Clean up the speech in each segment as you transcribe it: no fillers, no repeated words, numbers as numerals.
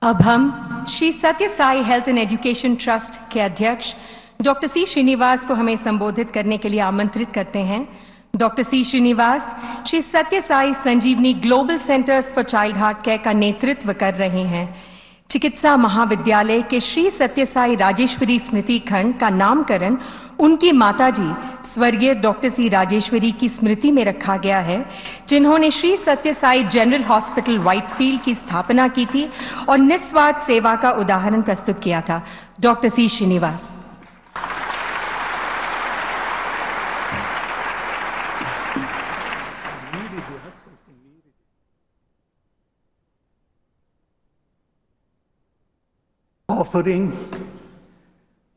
अब हम Shri Sathya Sai health and education trust के अध्यक्ष डॉक्टर सी श्रीनिवास को हमें संबोधित करने के लिए आमंत्रित करते हैं। Doctor C Srinivas Shri Sathya Sai Sanjeevani global centers for child heart care का नेतृत्व कर रहे हैं। चिकित्सा महाविद्यालय के श्री सत्य साई राजेश्वरी स्मृति खंड का नामकरण उनकी माताजी स्वर्गीय डॉक्टर सी राजेश्वरी की स्मृति में रखा गया है, जिन्होंने Shri Sathya Sai general hospital Whitefield की स्थापना की थी और निस्वार्थ सेवा का उदाहरण प्रस्तुत किया था। Doctor C Srinivas. Offering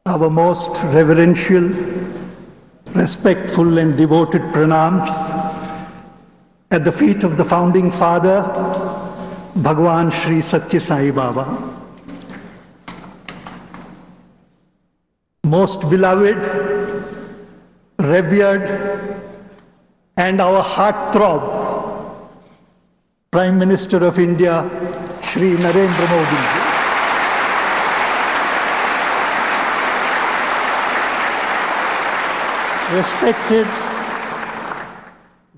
our most reverential, respectful and devoted pranams at the feet of the founding father, Bhagwan Sri Satya Sai Baba. Most beloved, revered and our heartthrob, Prime Minister of India, Shri Narendra Modi. Respected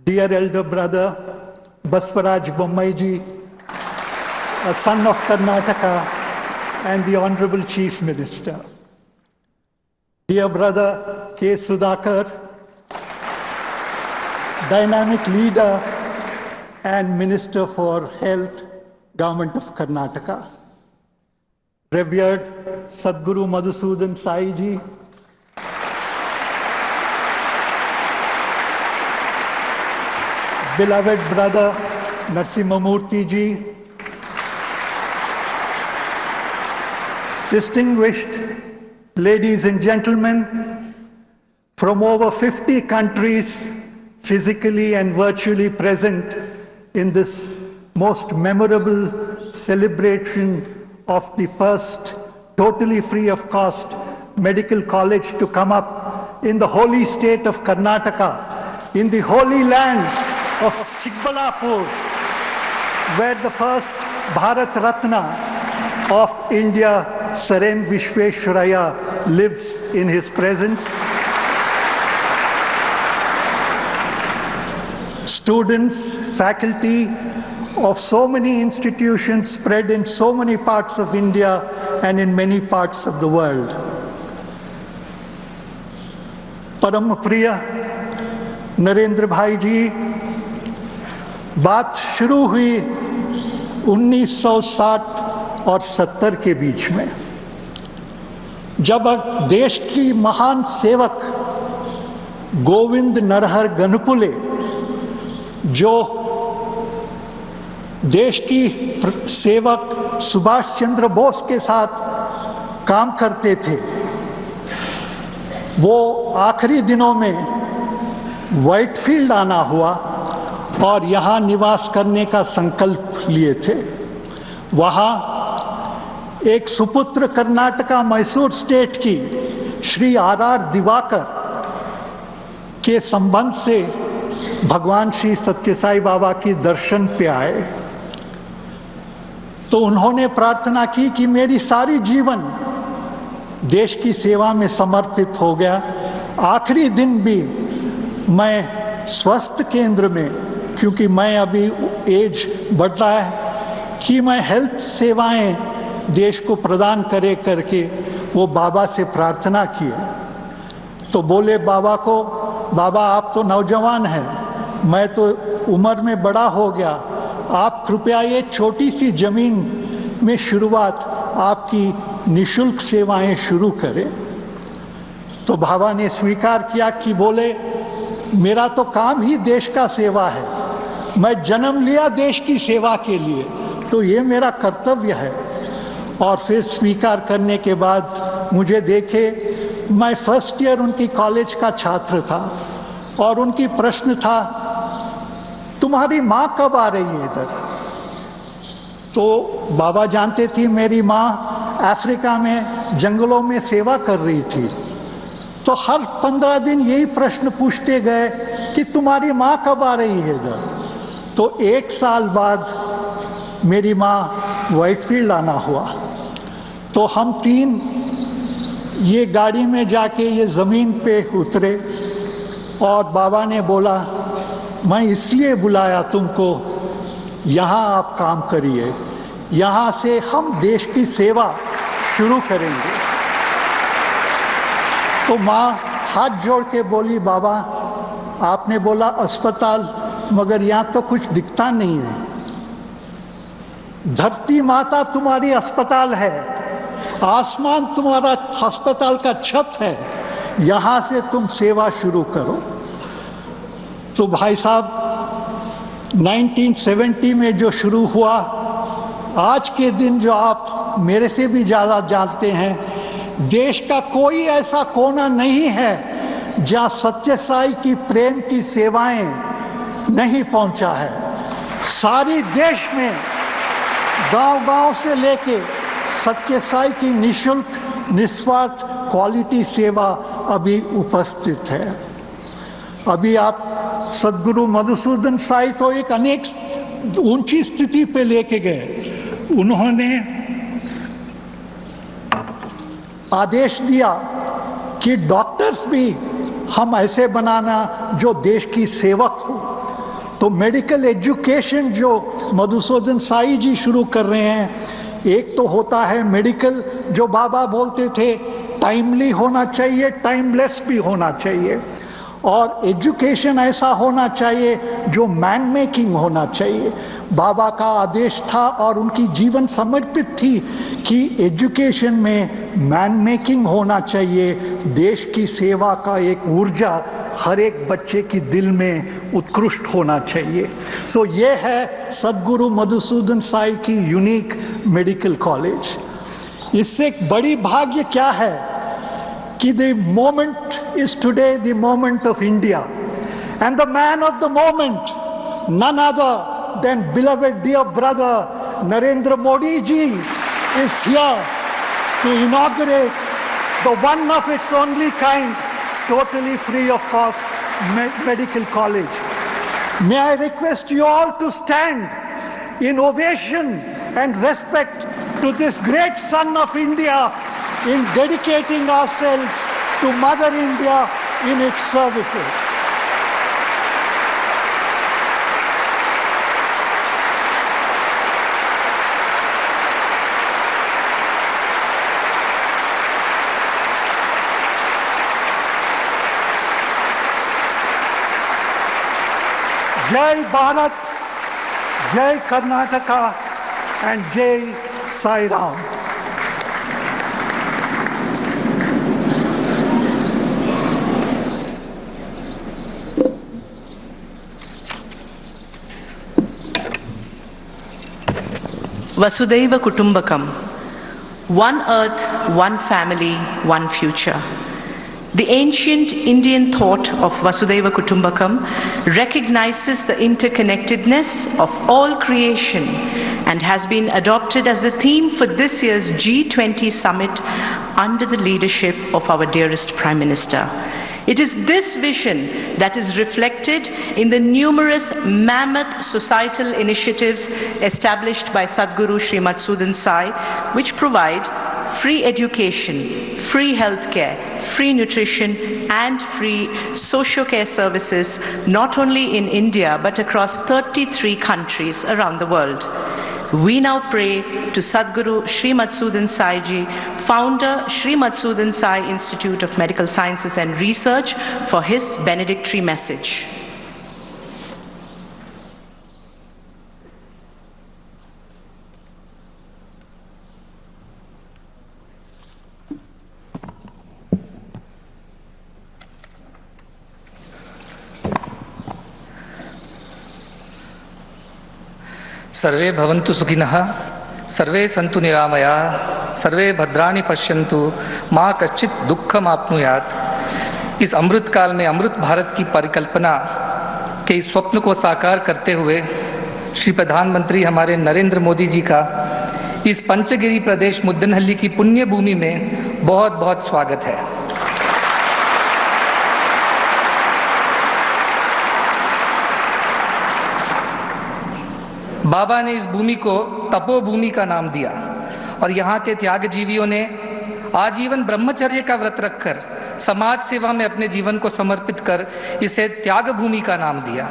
dear elder brother Baswaraj Bommai ji, a son of Karnataka and the Honorable Chief Minister. Dear brother K. Sudhakar, dynamic leader and Minister for Health, Government of Karnataka. Revered Sadguru Madhusudan Sai ji, beloved brother Narasimha Murthy ji, distinguished ladies and gentlemen from over 50 countries physically and virtually present in this most memorable celebration of the first totally free of cost medical college to come up in the holy state of Karnataka, in the holy land of Chikbalapur, where the first Bharat Ratna of India, Sir M. Vishveshwaraya, lives in his presence. Students, faculty of so many institutions spread in so many parts of India and in many parts of the world. Param Priya Narendra Bhai ji, बात शुरू हुई 1960 और 70 के बीच में, जब देश की महान सेवक गोविंद नरहर गनपुले, जो देश की सेवक सुभाष चंद्र बोस के साथ काम करते थे, वो आखिरी दिनों में व्हाइटफील्ड आना हुआ और यहाँ निवास करने का संकल्प लिए थे। वहाँ एक सुपुत्र कर्नाटका मैसूर स्टेट की श्री आर दिवाकर के संबंध से भगवान श्री सत्य साई बाबा की दर्शन पे आए, तो उन्होंने प्रार्थना की कि मेरी सारी जीवन देश की सेवा में समर्पित हो गया, आखिरी दिन भी मैं स्वास्थ्य केंद्र में, क्योंकि मैं अभी एज बढ़ रहा है, कि मैं हेल्थ सेवाएं देश को प्रदान करे करके वो बाबा से प्रार्थना किए। तो बोले बाबा को, बाबा आप तो नौजवान हैं, मैं तो उम्र में बड़ा हो गया, आप कृपया ये छोटी सी जमीन में शुरुआत आपकी निशुल्क सेवाएं शुरू करें। तो बाबा ने स्वीकार किया कि बोले मेरा तो काम ही देश का सेवा है, मैं जन्म लिया देश की सेवा के लिए, तो ये मेरा कर्तव्य है। और फिर स्वीकार करने के बाद मुझे देखे, मैं फर्स्ट ईयर उनकी कॉलेज का छात्र था और उनकी प्रश्न था तुम्हारी माँ कब आ रही है इधर। तो बाबा जानते थी मेरी माँ अफ्रीका में जंगलों में सेवा कर रही थी, तो हर 15 दिन यही प्रश्न पूछते गए कि तुम्हारी माँ कब आ रही है इधर। तो 1 साल बाद मेरी माँ व्हाइटफील्ड आना हुआ तो हम तीन ये गाड़ी में जाके ये ज़मीन पे उतरे और बाबा ने बोला, मैं इसलिए बुलाया तुमको, यहाँ आप काम करिए, यहाँ से हम देश की सेवा शुरू करेंगे। तो माँ हाथ जोड़ के बोली, बाबा आपने बोला अस्पताल, मगर यहाँ तो कुछ दिखता नहीं है। धरती माता तुम्हारी अस्पताल है, आसमान तुम्हारा अस्पताल का छत है, यहाँ से तुम सेवा शुरू करो। तो भाई साहब 1970 में जो शुरू हुआ, आज के दिन जो आप मेरे से भी ज़्यादा जानते हैं, देश का कोई ऐसा कोना नहीं है जहाँ सत्य साई की प्रेम की सेवाएं नहीं पहुँचा है। सारी देश में गांव-गांव से लेके सत्य साई की निःशुल्क निस्वार्थ क्वालिटी सेवा अभी उपस्थित है। अभी आप सद्गुरु मधुसूदन साई तो एक अनेक ऊंची स्थिति पे लेके गए। उन्होंने आदेश दिया कि डॉक्टर्स भी हम ऐसे बनाना जो देश की सेवक हो। तो मेडिकल एजुकेशन जो मधुसूदन साई जी शुरू कर रहे हैं, एक तो होता है मेडिकल, जो बाबा बोलते थे टाइमली होना चाहिए, टाइमलेस भी होना चाहिए, और एजुकेशन ऐसा होना चाहिए जो मैन मेकिंग होना चाहिए। बाबा का आदेश था और उनकी जीवन समर्पित थी कि एजुकेशन में मैन मेकिंग होना चाहिए, देश की सेवा का एक ऊर्जा हर एक बच्चे की दिल में उत्कृष्ट होना चाहिए। सो ये है सद्गुरु मधुसूदन साई की यूनिक मेडिकल कॉलेज। इससे एक बड़ी भाग्य क्या है कि the moment is today the moment of India, and the man of the moment none other than beloved dear brother Narendra Modi ji is here to inaugurate the one of its only kind, totally free of cost medical college. May I request you all to stand in ovation and respect to this great son of India in dedicating ourselves to Mother India in its services. जय भारत, जय Karnataka and जय Sai Ram. Vasudhaiva Kutumbakam, one earth, one family, one future. The ancient Indian thought of Vasudhaiva Kutumbakam recognizes the interconnectedness of all creation and has been adopted as the theme for this year's G20 summit under the leadership of our dearest Prime Minister. It is this vision that is reflected in the numerous mammoth societal initiatives established by Sadhguru Sri Madhusudan Sai, which provide free education, free healthcare, free nutrition, and free social care services not only in India but across 33 countries around the world. We now pray to Sadhguru Sri Madhusudan Sai Ji, founder Sri Madhusudan Sai Institute of Medical Sciences and Research, for his benedictory message. सर्वे भवन्तु सुखिनः, सर्वे सन्तु निरामयाः, सर्वे भद्राणि पश्यन्तु, माँ कश्चित् दुःखमाप्नुयात्। इस अमृत काल में अमृत भारत की परिकल्पना के इस स्वप्न को साकार करते हुए श्री प्रधानमंत्री हमारे नरेंद्र मोदी जी का इस पंचगिरी प्रदेश मुद्दनहल्ली की पुण्य भूमि में बहुत बहुत स्वागत है। बाबा ने इस भूमि को तपोभूमि का नाम दिया और यहाँ के त्यागजीवियों ने आजीवन ब्रह्मचर्य का व्रत रखकर समाज सेवा में अपने जीवन को समर्पित कर इसे त्याग भूमि का नाम दिया।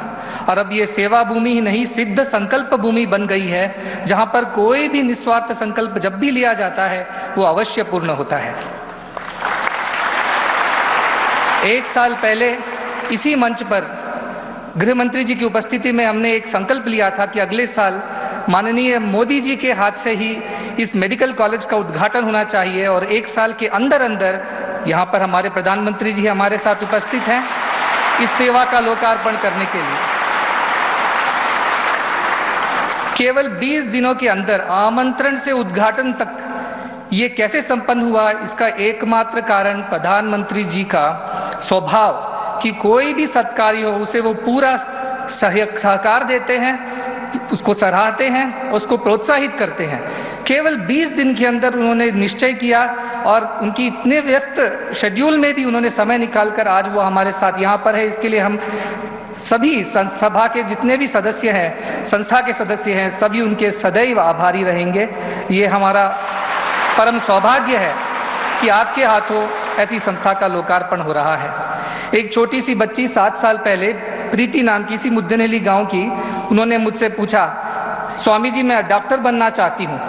और अब ये सेवा भूमि ही नहीं, सिद्ध संकल्प भूमि बन गई है, जहाँ पर कोई भी निस्वार्थ संकल्प जब भी लिया जाता है वो अवश्य पूर्ण होता है। 1 साल पहले इसी मंच पर गृह मंत्री जी की उपस्थिति में हमने एक संकल्प लिया था कि अगले साल माननीय मोदी जी के हाथ से ही इस मेडिकल कॉलेज का उद्घाटन होना चाहिए और 1 साल के अंदर अंदर यहाँ पर हमारे प्रधानमंत्री जी हमारे साथ उपस्थित हैं इस सेवा का लोकार्पण करने के लिए। केवल 20 दिनों के अंदर आमंत्रण से उद्घाटन तक ये कैसे संपन्न हुआ, इसका एकमात्र कारण प्रधानमंत्री जी का स्वभाव कि कोई भी सत्कारी हो उसे वो पूरा सहकार देते हैं, उसको सराहते हैं, उसको प्रोत्साहित करते हैं। केवल 20 दिन के अंदर उन्होंने निश्चय किया और उनकी इतने व्यस्त शेड्यूल में भी उन्होंने समय निकालकर आज वो हमारे साथ यहाँ पर है। इसके लिए हम सभी सभा के जितने भी सदस्य हैं, संस्था के सदस्य हैं, सभी उनके सदैव आभारी रहेंगे। ये हमारा परम सौभाग्य है कि आपके हाथों ऐसी संस्था का लोकार्पण हो रहा है। एक छोटी सी बच्ची 7 साल पहले प्रीति नाम की इसी मुद्दनहल्ली गांव की, उन्होंने मुझसे पूछा, स्वामी जी मैं डॉक्टर बनना चाहती हूँ,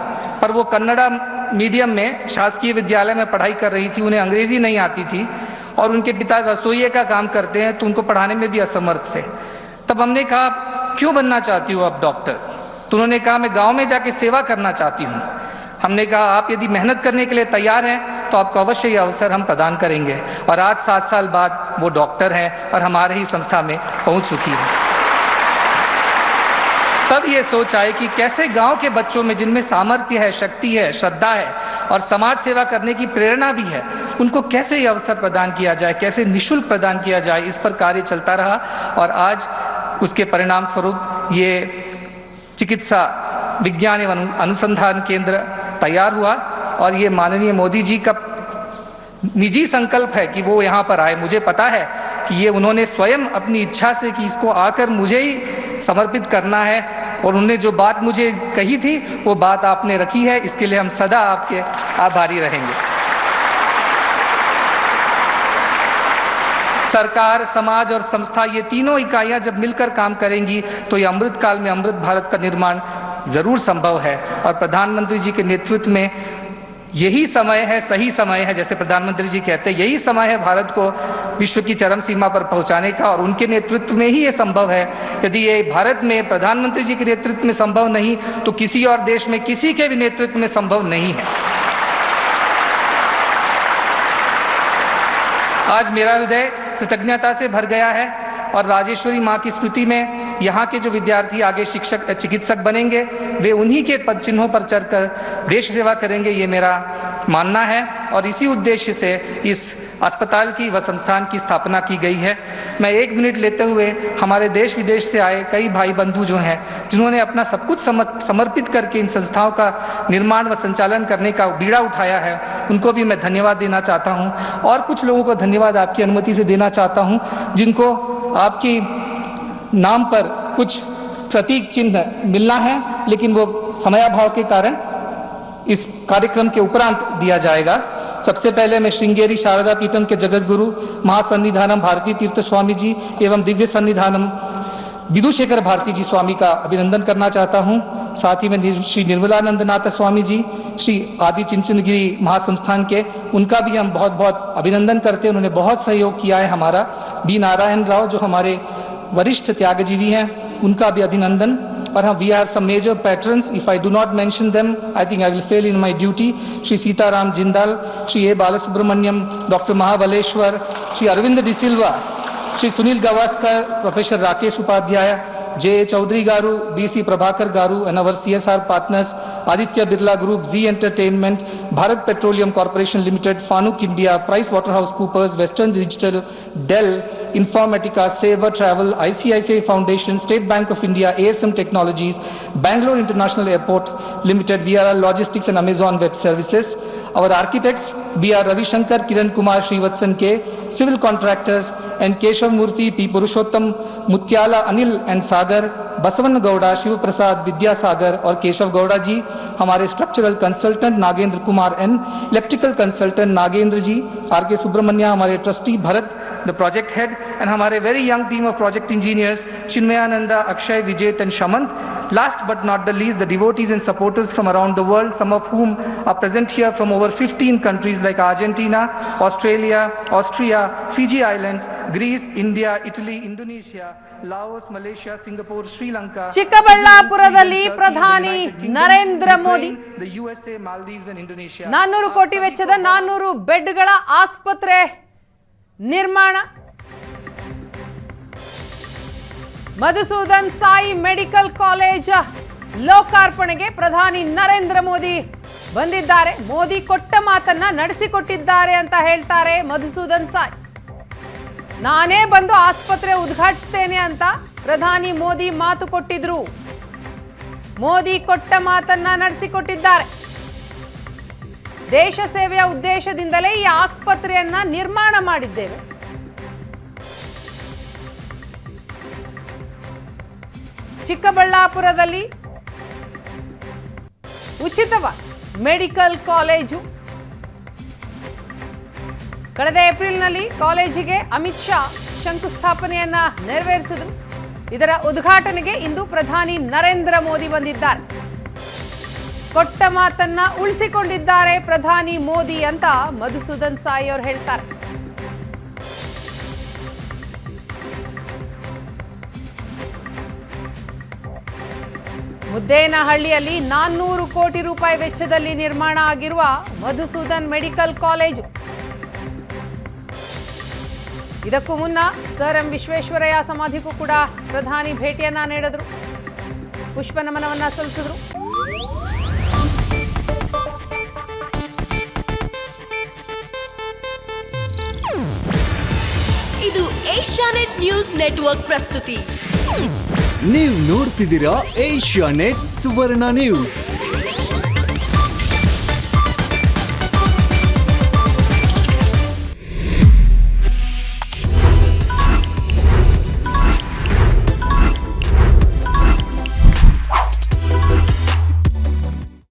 पर वो कन्नड़ा मीडियम में शासकीय विद्यालय में पढ़ाई कर रही थी, उन्हें अंग्रेजी नहीं आती थी और उनके पिता रसोइये का काम करते हैं तो उनको पढ़ाने में भी असमर्थ थे। तब हमने कहा क्यों बनना चाहती हो आप डॉक्टर? तो उन्होंने कहा मैं गाँव में जाके सेवा करना चाहती हूँ। हमने कहा आप यदि मेहनत करने के लिए तैयार हैं तो आपको अवश्य ये अवसर हम प्रदान करेंगे। और आज 7 साल बाद वो डॉक्टर हैं और हमारे ही संस्था में पहुंच चुकी है। तब ये सोच आए कि कैसे गांव के बच्चों में जिनमें सामर्थ्य है, शक्ति है, श्रद्धा है और समाज सेवा करने की प्रेरणा भी है, उनको कैसे ये अवसर प्रदान किया जाए, कैसे निःशुल्क प्रदान किया जाए, इस पर कार्य चलता रहा और आज उसके परिणाम स्वरूप ये चिकित्सा विज्ञान एवं अनुसंधान केंद्र तैयार हुआ। और ये माननीय मोदी जी का निजी संकल्प है कि वो यहाँ पर आए। मुझे पता है कि ये उन्होंने स्वयं अपनी इच्छा से कि इसको आकर मुझे ही समर्पित करना है और उन्होंने जो बात मुझे कही थी वो बात आपने रखी है, इसके लिए हम सदा आपके आभारी रहेंगे। सरकार, समाज और संस्था ये तीनों इकाइयां जब मिलकर काम करेंगी तो ये अमृत काल में अमृत भारत का निर्माण जरूर संभव है। और प्रधानमंत्री जी के नेतृत्व में यही समय है, सही समय है, जैसे प्रधानमंत्री जी कहते हैं, यही समय है भारत को विश्व की चरम सीमा पर पहुंचाने का और उनके नेतृत्व में ही ये संभव है। यदि ये भारत में प्रधानमंत्री जी के नेतृत्व में संभव नहीं तो किसी और देश में किसी के भी नेतृत्व में संभव नहीं है। आज मेरा हृदय कृतज्ञता से भर गया है और राजेश्वरी माँ की स्मृति में यहाँ के जो विद्यार्थी आगे शिक्षक चिकित्सक बनेंगे वे उन्हीं के पद चिन्हों पर चढ़कर देश सेवा करेंगे, ये मेरा मानना है। और इसी उद्देश्य से इस अस्पताल की व संस्थान की स्थापना की गई है। मैं 1 मिनट लेते हुए हमारे देश विदेश से आए कई भाई बंधु जो हैं जिन्होंने अपना सब कुछ समर्पित करके इन संस्थाओं का निर्माण व संचालन करने का बीड़ा उठाया है, उनको भी मैं धन्यवाद देना चाहता हूँ। और कुछ लोगों को धन्यवाद आपकी अनुमति से देना चाहता हूँ जिनको आपकी नाम पर कुछ प्रतीक चिन्ह मिलना है, लेकिन वो समयाभाव के कारण इस कार्यक्रम के उपरांत दिया जाएगा। सबसे पहले मैं श्रृंगेरी शारदा पीठम के जगत गुरु महासन्निधानम भारती तीर्थ स्वामी जी एवं दिव्य सन्निधानम विदुशेखर भारती जी स्वामी का अभिनंदन करना चाहता हूं। साथ ही मैं श्री निर्मलानंदनाथ स्वामी जी, श्री आदि चिंचनगिरी महासंस्थान के, उनका भी हम बहुत बहुत अभिनंदन करते हैं। उन्होंने बहुत सहयोग किया है हमारा। बी नारायण राव जो हमारे वरिष्ठ त्यागजीवी हैं, उनका भी अभिनंदन। और हम we have some major patrons, if I do not mention them I think I will fail in my duty. Shri Sitaram Jindal, Shri A Balasubramaniam, doctor Mahabaleshwar, Shri Arvind D'Silva, Shri Sunil Gavaskar, professor Rakesh Upadhyay, J. Chaudhary Garu, B.C. Prabhakar Garu, and our CSR partners, Aditya Birla Group, Z Entertainment, Bharat Petroleum Corporation Limited, Fanuc India, PricewaterhouseCoopers, Western Digital, Dell, Informatica, Sabre Travel, ICICI Foundation, State Bank of India, ASM Technologies, Bangalore International Airport Limited, VRL Logistics and Amazon Web Services. Our architects, B.R. Ravi Shankar, Kiran Kumar, Srivatsan K, civil contractors, and Keshav Murthy, P. Purushottam, Mutyala, Anil and Sagar, Basavana Gowda, Shiva Prasad, Vidyasagar और केशव गौड़ा जी, हमारे structural consultant Nagendra Kumar N, electrical consultant Nagendra ji, R K Subramanya हमारे trustee, Bharat the project head, and हमारे very young team of project engineers Chinmayananda, Akshay, Vijeth and Shamanth. Last but not the least, the devotees and supporters from around the world, some of whom are present here from over 15 countries like Argentina, Australia, Austria, Fiji Islands, Greece, India, Italy, Indonesia, Laos, Malaysia, Singapore, Sri Lanka. ಚಿಕ್ಕಬಳ್ಳಾಪುರದಲ್ಲಿ ಪ್ರಧಾನಿ Narendra Modi the USA, Maldives and Indonesia. 400 ಕೋಟಿ ವೆಚ್ಚದ 400 ಬೆಡ್ಗಳ ಆಸ್ಪತ್ರೆ ನಿರ್ಮಾಣ. Madhusudan Sai medical college ಲೋಕಾರ್ಪಣೆಗೆ ಪ್ರಧಾನಿ ನರೇಂದ್ರ ಮೋದಿ ಬಂದಿದ್ದಾರೆ. ಮೋದಿ ಕೊಟ್ಟ ಮಾತನ್ನ ನಡೆಸಿಕೊಟ್ಟಿದ್ದಾರೆ ಅಂತ ಹೇಳ್ತಾರೆ ಮಧುಸೂದನ್ ಸಾಯಿ. ನಾನೇ ಬಂದು ಆಸ್ಪತ್ರೆ ಉದ್ಘಾಟಿಸ್ತೇನೆ ಅಂತ ಪ್ರಧಾನಿ ಮೋದಿ ಮಾತು ಕೊಟ್ಟಿದ್ರು. ಮೋದಿ ಕೊಟ್ಟ ಮಾತನ್ನ ನಡೆಸಿಕೊಟ್ಟಿದ್ದಾರೆ. ದೇಶ ಸೇವೆಯ ಉದ್ದೇಶದಿಂದಲೇ ಈ ಆಸ್ಪತ್ರೆಯನ್ನ ನಿರ್ಮಾಣ ಮಾಡಿದ್ದೇವೆ. ಚಿಕ್ಕಬಳ್ಳಾಪುರದಲ್ಲಿ ಉಚಿತವಾಗಿ ಮೆಡಿಕಲ್ ಕಾಲೇಜು. ಕಳೆದ ಏಪ್ರಿಲ್ನಲ್ಲಿ ಕಾಲೇಜಿಗೆ ಅಮಿತ್ ಶಾ ಶಂಕುಸ್ಥಾಪನೆಯನ್ನ ನೆರವೇರಿಸಿದರು. ಇದರ ಉದ್ಘಾಟನೆಗೆ ಇಂದು ಪ್ರಧಾನಿ ನರೇಂದ್ರ ಮೋದಿ ಬಂದಿದ್ದಾರೆ. ಕೊಟ್ಟ ಮಾತನ್ನ ಉಳಿಸಿಕೊಂಡಿದ್ದಾರೆ ಪ್ರಧಾನಿ ಮೋದಿ ಅಂತ ಮಧುಸೂದನ್ ಸಾಯಿ ಅವರು ಹೇಳ್ತಾರೆ. ಮುದ್ದೇನಹಳ್ಳಿಯಲ್ಲಿ 400 ಕೋಟಿ ರೂಪಾಯಿ ವೆಚ್ಚದಲ್ಲಿ ನಿರ್ಮಾಣ ಆಗಿರುವ ಮಧುಸೂದನ್ ಮೆಡಿಕಲ್ ಕಾಲೇಜು. ಇದಕ್ಕೂ ಮುನ್ನ ಸರ್ ಎಂ ವಿಶ್ವೇಶ್ವರಯ್ಯ ಸಮಾಧಿಗೂ ಕೂಡ ಪ್ರಧಾನಿ ಭೇಟಿಯನ್ನ ನೀಡಿದ್ರು, ಪುಷ್ಪ ನಮನವನ್ನ ಸಲ್ಲಿಸಿದ್ರು. ಇದು ಏಷ್ಯಾನೆಟ್ ನ್ಯೂಸ್ ನೆಟ್ವರ್ಕ್ ಪ್ರಸ್ತುತಿ. ನೀವು ನೋಡ್ತಿದ್ದೀರಾ ಏಷ್ಯಾನೆಟ್ ಸುವರ್ಣ ನ್ಯೂಸ್.